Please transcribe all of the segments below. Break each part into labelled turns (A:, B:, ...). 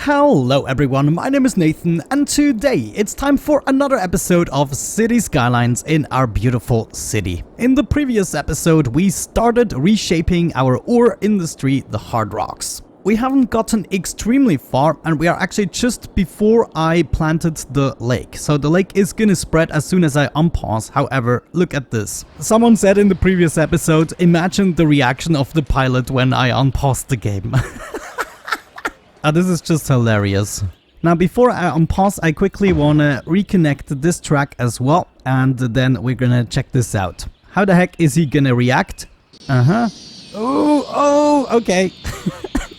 A: Hello everyone, my name is Nathan and today it's time for another episode of City Skylines in our beautiful city. In the previous episode we started reshaping our ore industry, the hard rocks. We haven't gotten extremely far and we are actually just before I planted the lake. So the lake is gonna spread as soon as I unpause. However, look at this. Someone said in the previous episode, imagine the reaction of the pilot when I unpaused the game. This is just hilarious. Now before I unpause, I quickly wanna reconnect this track as well, and then we're gonna check this out. How the heck is he gonna react? Oh, okay.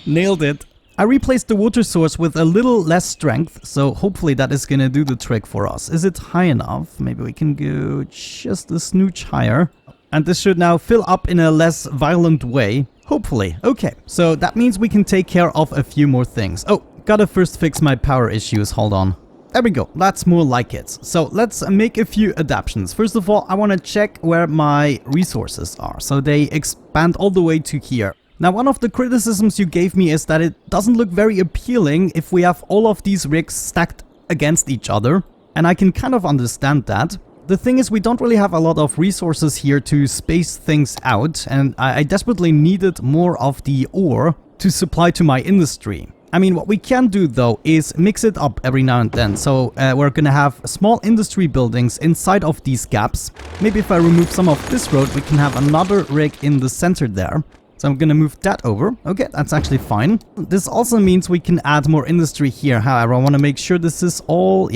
A: Nailed it. I replaced the water source with a little less strength, so hopefully that is gonna do the trick for us. Is it high enough? Maybe we can go just a smooch higher. And this should now fill up in a less violent way. Hopefully. Okay, so that means we can take care of a few more things. Oh, gotta first fix my power issues. Hold on. There we go. That's more like it. So let's make a few adaptations. First of all, I want to check where my resources are. So they expand all the way to here. Now, one of the criticisms you gave me is that it doesn't look very appealing if we have all of these rigs stacked against each other. And I can kind of understand that. The thing is, we don't really have a lot of resources here to space things out, and I desperately needed more of the ore to supply to my industry. I mean, what we can do though is mix it up every now and then. So we're gonna have small industry buildings inside of these gaps. Maybe if I remove some of this road, we can have another rig in the center there. So I'm gonna move that over. Okay, that's actually fine. This also means we can add more industry here. However, I want to make sure this is all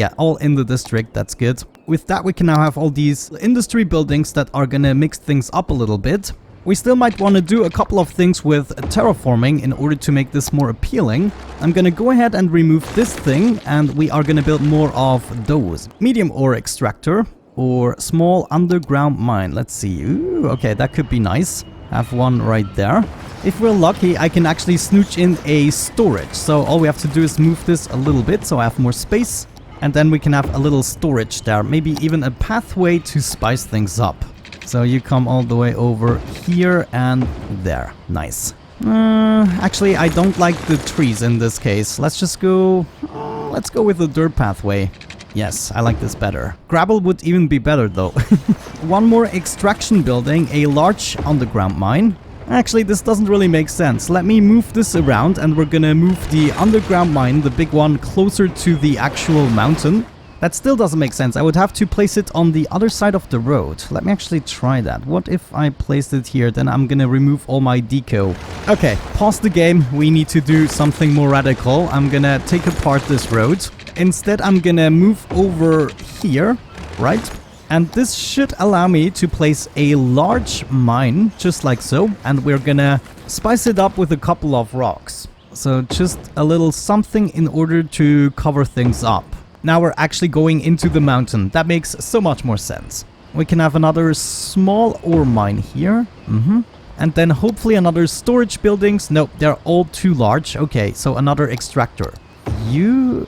A: in the district. That's good. With that, we can now have all these industry buildings that are gonna mix things up a little bit. We still might want to do a couple of things with terraforming in order to make this more appealing. I'm gonna go ahead and remove this thing, and we are gonna build more of those. Medium ore extractor or small underground mine. Let's see. Ooh, okay, that could be nice. Have one right there. If we're lucky, I can actually snooch in a storage. So all we have to do is move this a little bit so I have more space. And then we can have a little storage there. Maybe even a pathway to spice things up. So you come all the way over here and there. Nice. Actually, I don't like the trees in this case. Let's just go... let's go with the dirt pathway. Yes, I like this better. Gravel would even be better though. One more extraction building, a large underground mine. Actually, this doesn't really make sense. Let me move this around and we're gonna move the underground mine, the big one, closer to the actual mountain. That still doesn't make sense. I would have to place it on the other side of the road. Let me actually try that. What if I placed it here? Then I'm gonna remove all my deco. Okay, pause the game. We need to do something more radical. I'm gonna take apart this road. Instead, I'm gonna move over here, right? And this should allow me to place a large mine, just like so. And we're gonna spice it up with a couple of rocks. So just a little something in order to cover things up. Now we're actually going into the mountain. That makes so much more sense. We can have another small ore mine here. And then hopefully another storage buildings. Nope, they're all too large. Okay, so another extractor.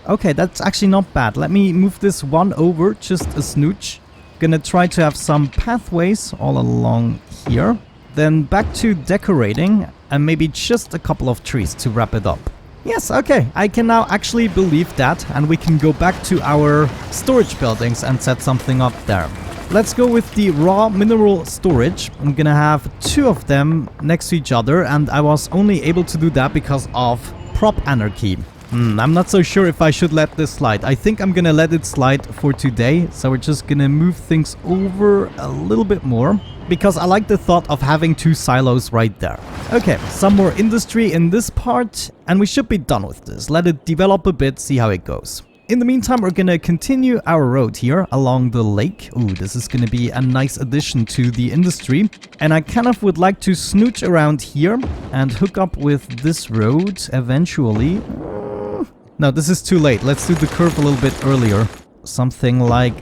A: Okay, that's actually not bad. Let me move this one over, just a snooch. Gonna try to have some pathways all along here. Then back to decorating and maybe just a couple of trees to wrap it up. Yes, okay, I can now actually believe that, and we can go back to our storage buildings and set something up there. Let's go with the raw mineral storage. I'm gonna have two of them next to each other, and I was only able to do that because of prop anarchy. I'm not so sure if I should let this slide. I think I'm gonna let it slide for today. So we're just gonna move things over a little bit more because I like the thought of having two silos right there. Okay, some more industry in this part and we should be done with this. Let it develop a bit, see how it goes. In the meantime, we're gonna continue our road here along the lake. Ooh, this is gonna be a nice addition to the industry. And I kind of would like to snooch around here and hook up with this road eventually. No, this is too late. Let's do the curve a little bit earlier. Something like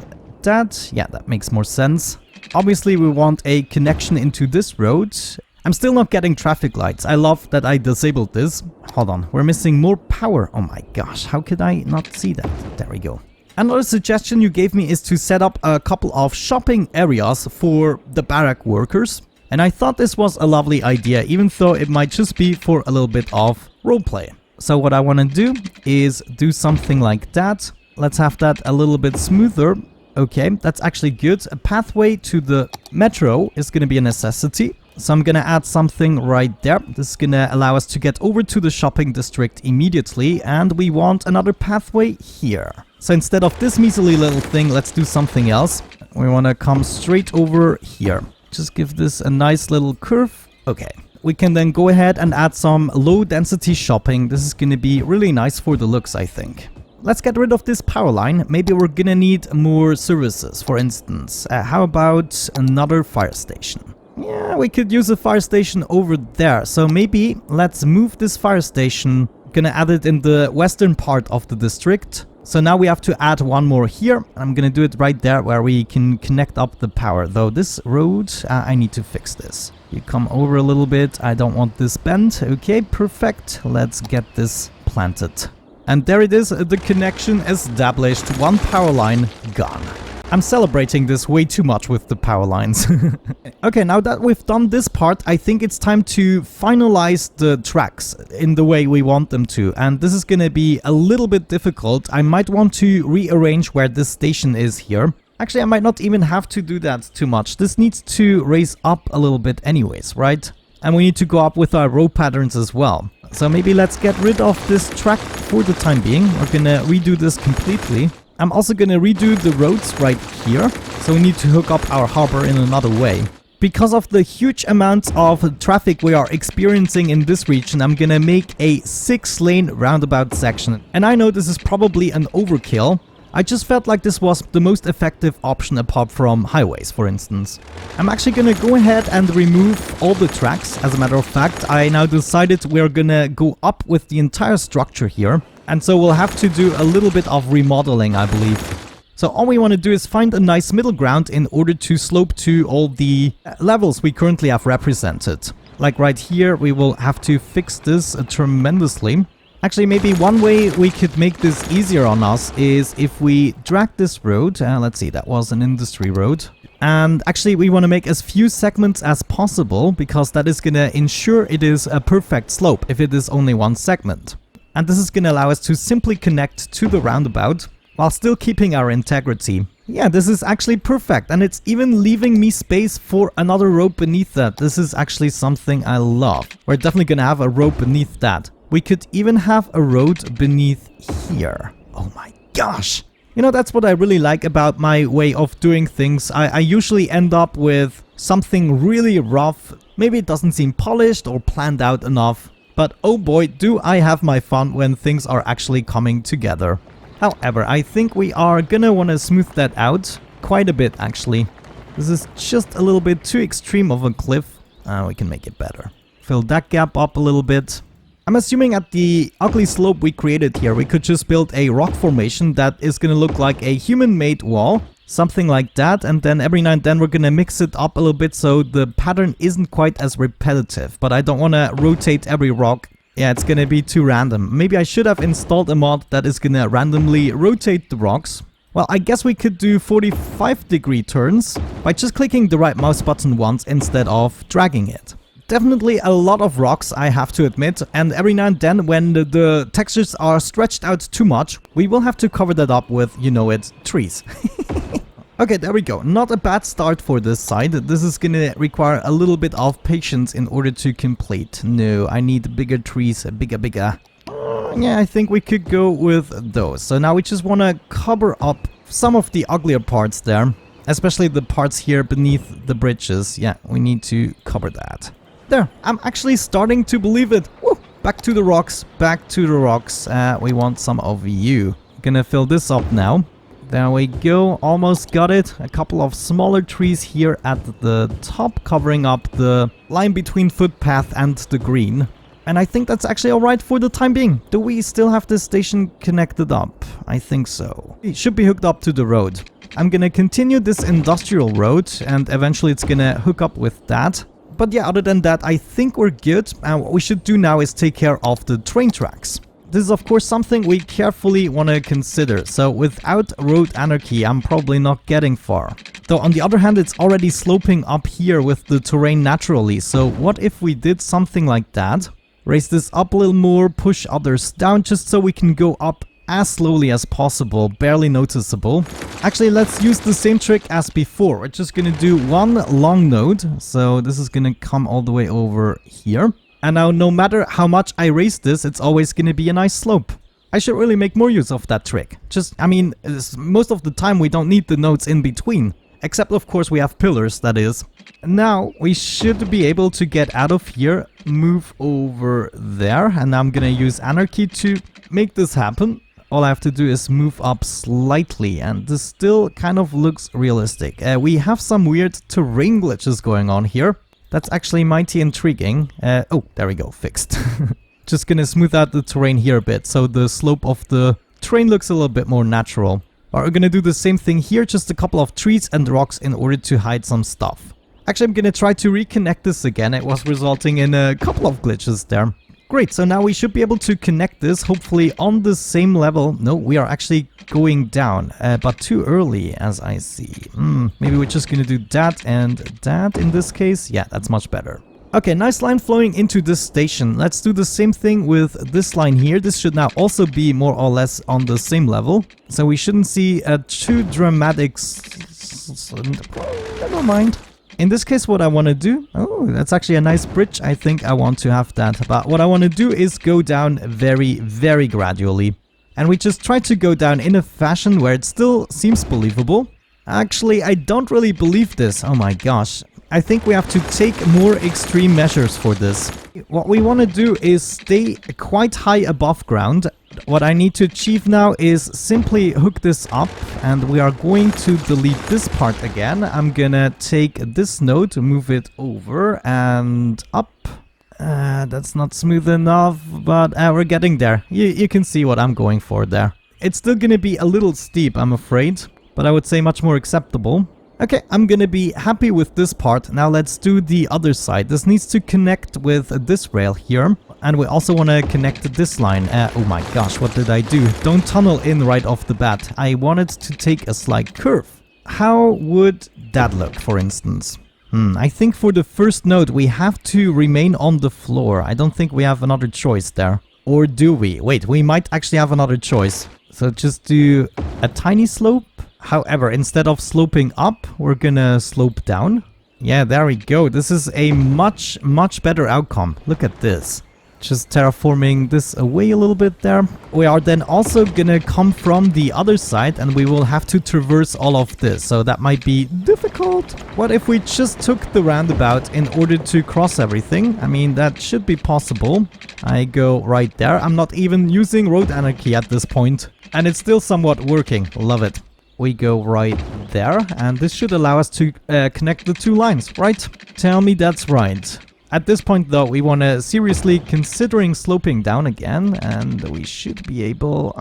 A: that. Yeah, that makes more sense. Obviously, we want a connection into this road. I'm still not getting traffic lights. I love that I disabled this. Hold on, we're missing more power. Oh my gosh, how could I not see that? There we go. Another suggestion you gave me is to set up a couple of shopping areas for the barrack workers. And I thought this was a lovely idea, even though it might just be for a little bit of roleplay. So what I want to do is do something like that. Let's have that a little bit smoother. Okay, that's actually good. A pathway to the metro is going to be a necessity. So I'm going to add something right there. This is going to allow us to get over to the shopping district immediately. And we want another pathway here. So instead of this measly little thing, let's do something else. We want to come straight over here. Just give this a nice little curve. Okay. We can then go ahead and add some low density shopping. This is going to be really nice for the looks, I think. Let's get rid of this power line. Maybe we're gonna need more services, for instance. How about another fire station? Yeah, we could use a fire station over there. So maybe let's move this fire station. Gonna add it in the western part of the district. So now we have to add one more here. I'm gonna do it right there where we can connect up the power. Though this road, I need to fix this. You come over a little bit. I don't want this bend. Okay, perfect. Let's get this planted. And there it is, the connection established, one power line gone. I'm celebrating this way too much with the power lines. Okay, now that we've done this part, I think it's time to finalize the tracks in the way we want them to. And this is gonna be a little bit difficult. I might want to rearrange where this station is here. Actually, I might not even have to do that too much. This needs to raise up a little bit anyways, right? And we need to go up with our row patterns as well. So maybe let's get rid of this track for the time being. We're gonna redo this completely. I'm also gonna redo the roads right here. So we need to hook up our harbor in another way. Because of the huge amounts of traffic we are experiencing in this region, I'm gonna make a 6-lane roundabout section. And I know this is probably an overkill. I just felt like this was the most effective option apart from highways, for instance. I'm actually gonna go ahead and remove all the tracks. As a matter of fact, I now decided we're gonna go up with the entire structure here. And so we'll have to do a little bit of remodeling, I believe. So all we want to do is find a nice middle ground in order to slope to all the levels we currently have represented. Like right here, we will have to fix this tremendously. Actually, maybe one way we could make this easier on us is if we drag this road. Let's see, that was an industry road. And actually, we want to make as few segments as possible because that is going to ensure it is a perfect slope if it is only one segment. And this is going to allow us to simply connect to the roundabout while still keeping our integrity. Yeah, this is actually perfect. And it's even leaving me space for another road beneath that. This is actually something I love. We're definitely going to have a road beneath that. We could even have a road beneath here. Oh my gosh. You know, that's what I really like about my way of doing things. I usually end up with something really rough. Maybe it doesn't seem polished or planned out enough. But oh boy, do I have my fun when things are actually coming together. However, I think we are gonna want to smooth that out quite a bit actually. This is just a little bit too extreme of a cliff. We can make it better. Fill that gap up a little bit. I'm assuming at the ugly slope we created here, we could just build a rock formation that is gonna look like a human-made wall. Something like that, and then every now and then we're gonna mix it up a little bit so the pattern isn't quite as repetitive. But I don't wanna rotate every rock. Yeah, it's gonna be too random. Maybe I should have installed a mod that is gonna randomly rotate the rocks. Well, I guess we could do 45-degree turns by just clicking the right mouse button once instead of dragging it. Definitely a lot of rocks, I have to admit, and every now and then when the textures are stretched out too much, we will have to cover that up with, you know it, trees. Okay, there we go. Not a bad start for this side. This is gonna require a little bit of patience in order to complete. No, I need bigger trees, bigger. Yeah, I think we could go with those. So now we just want to cover up some of the uglier parts there, especially the parts here beneath the bridges. Yeah, we need to cover that. There, I'm actually starting to believe it. Woo! Back to the rocks, back to the rocks. We want some of you. Gonna fill this up now. There we go, almost got it. A couple of smaller trees here at the top, covering up the line between footpath and the green. And I think that's actually alright for the time being. Do we still have this station connected up? I think so. It should be hooked up to the road. I'm gonna continue this industrial road and eventually it's gonna hook up with that. But yeah, other than that, I think we're good. And what we should do now is take care of the train tracks. This is of course something we carefully want to consider. So without road anarchy, I'm probably not getting far. Though on the other hand, it's already sloping up here with the terrain naturally. So what if we did something like that? Raise this up a little more, push others down just so we can go up as slowly as possible, barely noticeable. Actually, let's use the same trick as before. We're just gonna do one long node. So this is gonna come all the way over here. And now no matter how much I raise this, it's always gonna be a nice slope. I should really make more use of that trick. I mean, most of the time we don't need the nodes in between. Except, of course, we have pillars, that is. Now, we should be able to get out of here, move over there, and I'm gonna use Anarchy to make this happen. All I have to do is move up slightly, and this still kind of looks realistic. We have some weird terrain glitches going on here. That's actually mighty intriguing. Oh, there we go, fixed. Just gonna smooth out the terrain here a bit, so the slope of the terrain looks a little bit more natural. We're gonna do the same thing here, just a couple of trees and rocks in order to hide some stuff. Actually, I'm gonna try to reconnect this again. It was resulting in a couple of glitches there. Great, so now we should be able to connect this, hopefully on the same level. No, we are actually going down, but too early, as I see. Maybe we're just gonna do that and that in this case. Yeah, that's much better. Okay, nice line flowing into this station. Let's do the same thing with this line here. This should now also be more or less on the same level. So we shouldn't see a too dramatic... Never mind. In this case, what I want to do... Oh, that's actually a nice bridge. I think I want to have that. But what I want to do is go down very, very gradually. And we just try to go down in a fashion where it still seems believable. Actually, I don't really believe this. Oh my gosh. I think we have to take more extreme measures for this. What we want to do is stay quite high above ground. What I need to achieve now is simply hook this up, and we are going to delete this part again. I'm gonna take this node, move it over and up. That's not smooth enough, but we're getting there. You can see what I'm going for there. It's still gonna be a little steep, I'm afraid, but I would say much more acceptable. Okay, I'm gonna be happy with this part. Now let's do the other side. This needs to connect with this rail here. And we also want to connect this line. Oh my gosh, what did I do? Don't tunnel in right off the bat. I wanted to take a slight curve. How would that look, for instance? I think for the first node we have to remain on the floor. I don't think we have another choice there. Or do we? Wait, we might actually have another choice. So just do a tiny slope. However, instead of sloping up, we're gonna slope down. Yeah, there we go. This is a much, much better outcome. Look at this. Just terraforming this away a little bit there. We are then also gonna come from the other side, and we will have to traverse all of this. So that might be difficult. What if we just took the roundabout in order to cross everything? I mean, that should be possible. I go right there. I'm not even using road anarchy at this point. And it's still somewhat working. Love it. We go right there, and this should allow us to connect the two lines, right? Tell me that's right. At this point, though, we want to seriously considering sloping down again, and we should be able...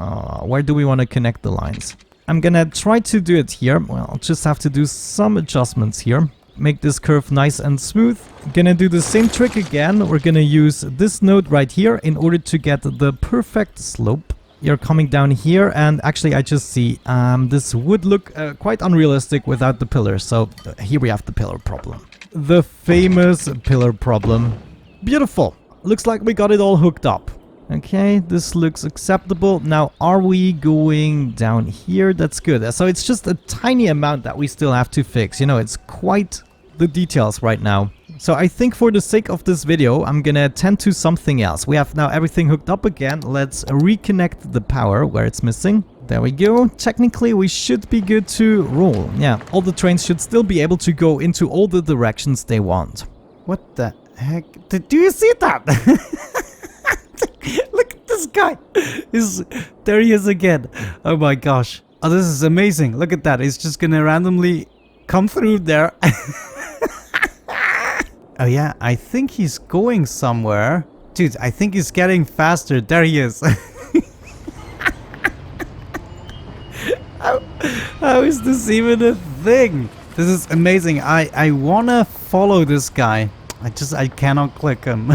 A: where do we want to connect the lines? I'm gonna try to do it here. Well, I'll just have to do some adjustments here. Make this curve nice and smooth. Gonna do the same trick again. We're gonna use this node right here in order to get the perfect slope. You're coming down here, and actually I just see this would look quite unrealistic without the pillars. So here we have the pillar problem. The famous pillar problem. Beautiful. Looks like we got it all hooked up. Okay, this looks acceptable. Now, are we going down here? That's good. So it's just a tiny amount that we still have to fix. You know, it's quite the details right now. So I think for the sake of this video, I'm gonna tend to something else. We have now everything hooked up again. Let's reconnect the power where it's missing. There we go. Technically, we should be good to roll. Yeah, all the trains should still be able to go into all the directions they want. What the heck? Do you see that? Look at this guy. There he is again. Oh my gosh. Oh, this is amazing. Look at that. He's just gonna randomly come through there. Oh yeah, I think he's going somewhere. Dude, I think he's getting faster. There he is. How is this even a thing? This is amazing. I wanna follow this guy. I cannot click him.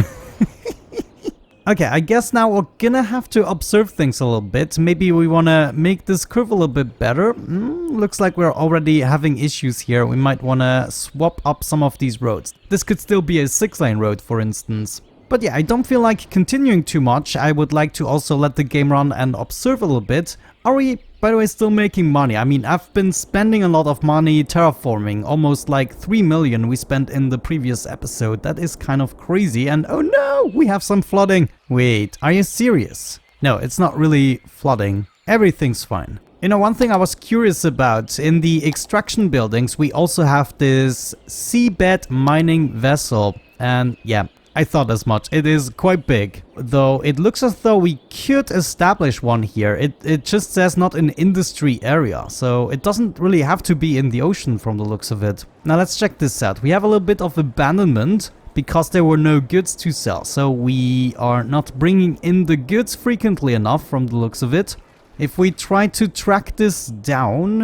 A: Okay, I guess now we're gonna have to observe things a little bit. Maybe we wanna make this curve a little bit better. Looks like we're already having issues here. We might wanna swap up some of these roads. This could still be a 6-lane road, for instance. But yeah, I don't feel like continuing too much. I would like to also let the game run and observe a little bit. Are we, by the way, still making money? I mean, I've been spending a lot of money terraforming, almost like 3 million we spent in the previous episode. That is kind of crazy. And oh no, we have some flooding. Wait, are you serious? No, it's not really flooding. Everything's fine. You know, one thing I was curious about, in the extraction buildings, we also have this seabed mining vessel. And yeah, I thought as much. It is quite big, though it looks as though we could establish one here. It just says not in industry area, so it doesn't really have to be in the ocean from the looks of it. Now let's check this out. We have a little bit of abandonment because there were no goods to sell, so we are not bringing in the goods frequently enough from the looks of it. If we try to track this down,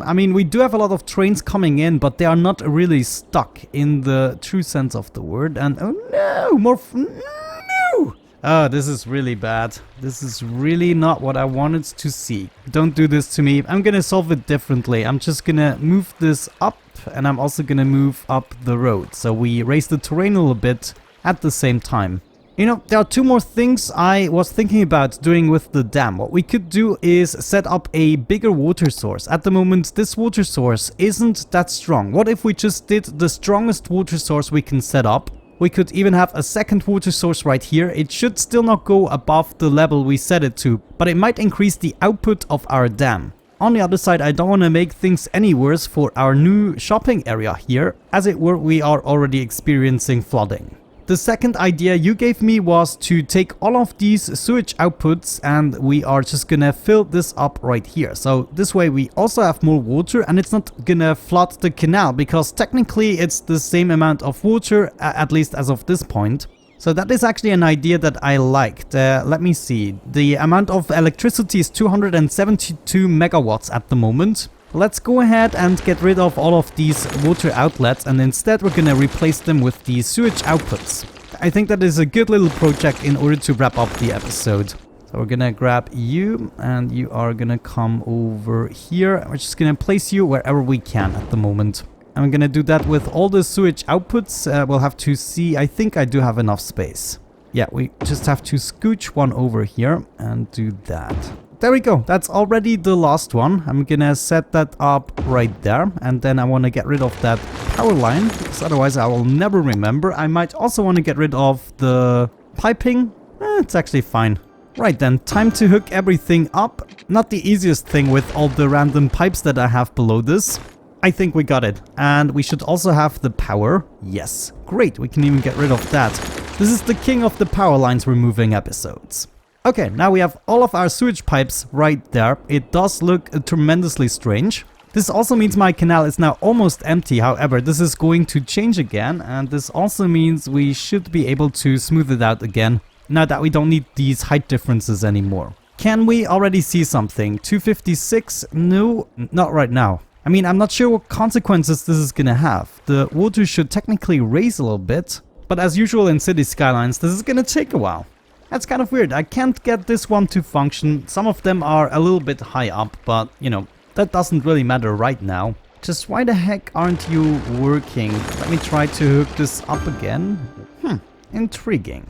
A: I mean, we do have a lot of trains coming in, but they are not really stuck in the true sense of the word. And oh no, no! Oh, this is really bad. This is really not what I wanted to see. Don't do this to me. I'm gonna solve it differently. I'm just gonna move this up, and I'm also gonna move up the road. So we raise the terrain a little bit at the same time. You know, there are two more things I was thinking about doing with the dam. What we could do is set up a bigger water source. At the moment, this water source isn't that strong. What if we just did the strongest water source we can set up? We could even have a second water source right here. It should still not go above the level we set it to, but it might increase the output of our dam. On the other side, I don't want to make things any worse for our new shopping area here. As it were, we are already experiencing flooding. The second idea you gave me was to take all of these sewage outputs and we are just gonna fill this up right here. So this way we also have more water and it's not gonna flood the canal because technically it's the same amount of water, at least as of this point. So that is actually an idea that I liked. Let me see. The amount of electricity is 272 megawatts at the moment. Let's go ahead and get rid of all of these water outlets and instead we're gonna replace them with the sewage outputs. I think that is a good little project in order to wrap up the episode. So we're gonna grab you and you are gonna come over here. We're just gonna place you wherever we can at the moment. I'm gonna do that with all the sewage outputs. We'll have to see. I think I do have enough space. Yeah, we just have to scooch one over here and do that. There we go. That's already the last one. I'm gonna set that up right there. And then I want to get rid of that power line, because otherwise I will never remember. I might also want to get rid of the piping. It's actually fine. Right then, time to hook everything up. Not the easiest thing with all the random pipes that I have below this. I think we got it. And we should also have the power. Yes. Great. We can even get rid of that. This is the king of the power lines removing episodes. Okay, now we have all of our sewage pipes right there. It does look tremendously strange. This also means my canal is now almost empty. However, this is going to change again. And this also means we should be able to smooth it out again. Now that we don't need these height differences anymore. Can we already see something? 256? No, not right now. I mean, I'm not sure what consequences this is gonna have. The water should technically raise a little bit. But as usual in City Skylines, this is gonna take a while. That's kind of weird. I can't get this one to function. Some of them are a little bit high up, but, you know, that doesn't really matter right now. Just why the heck aren't you working? Let me try to hook this up again. Intriguing.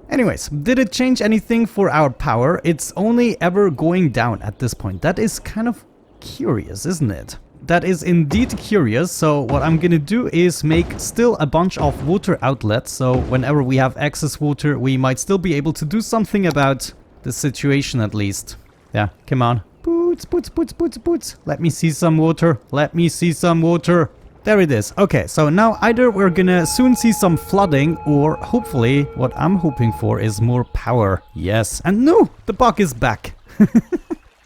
A: Anyways, did it change anything for our power? It's only ever going down at this point. That is kind of curious, isn't it? That is indeed curious. So what I'm gonna do is make still a bunch of water outlets. So whenever we have excess water, we might still be able to do something about the situation at least. Yeah, come on. Boots, boots, boots, boots, boots. Let me see some water. Let me see some water. There it is. Okay, so now either we're gonna soon see some flooding or hopefully what I'm hoping for is more power. Yes, and no, the bug is back.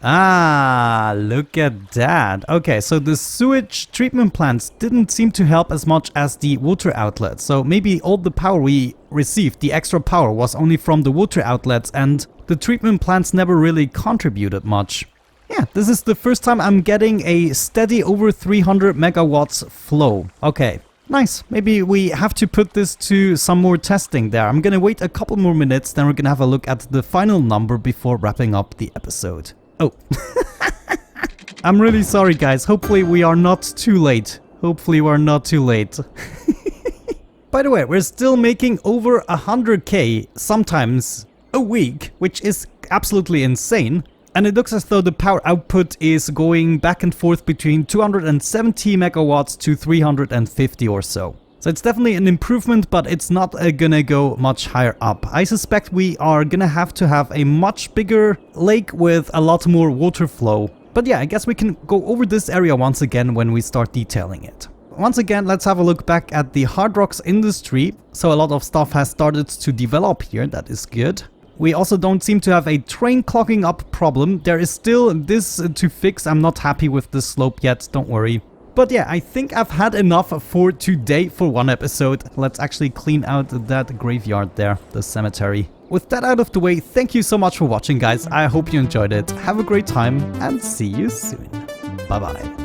A: Ah, look at that. Okay, so the sewage treatment plants didn't seem to help as much as the water outlets. So maybe all the power we received, the extra power, was only from the water outlets and the treatment plants never really contributed much. Yeah, this is the first time I'm getting a steady over 300 megawatts flow. Okay, nice. Maybe we have to put this to some more testing there. I'm gonna wait a couple more minutes, then we're gonna have a look at the final number before wrapping up the episode. Oh, I'm really sorry guys. Hopefully we are not too late. Hopefully we're not too late. By the way, we're still making over 100k sometimes a week, which is absolutely insane. And it looks as though the power output is going back and forth between 270 megawatts to 350 or so. So it's definitely an improvement, but it's not gonna go much higher up. I suspect we are gonna have to have a much bigger lake with a lot more water flow. But yeah, I guess we can go over this area once again when we start detailing it. Once again, let's have a look back at the hard rocks industry. So a lot of stuff has started to develop here, that is good. We also don't seem to have a train clogging up problem. There is still this to fix. I'm not happy with the slope yet, don't worry. But yeah, I think I've had enough for today for one episode. Let's actually clean out that graveyard there, the cemetery. With that out of the way, thank you so much for watching, guys. I hope you enjoyed it. Have a great time and see you soon. Bye bye.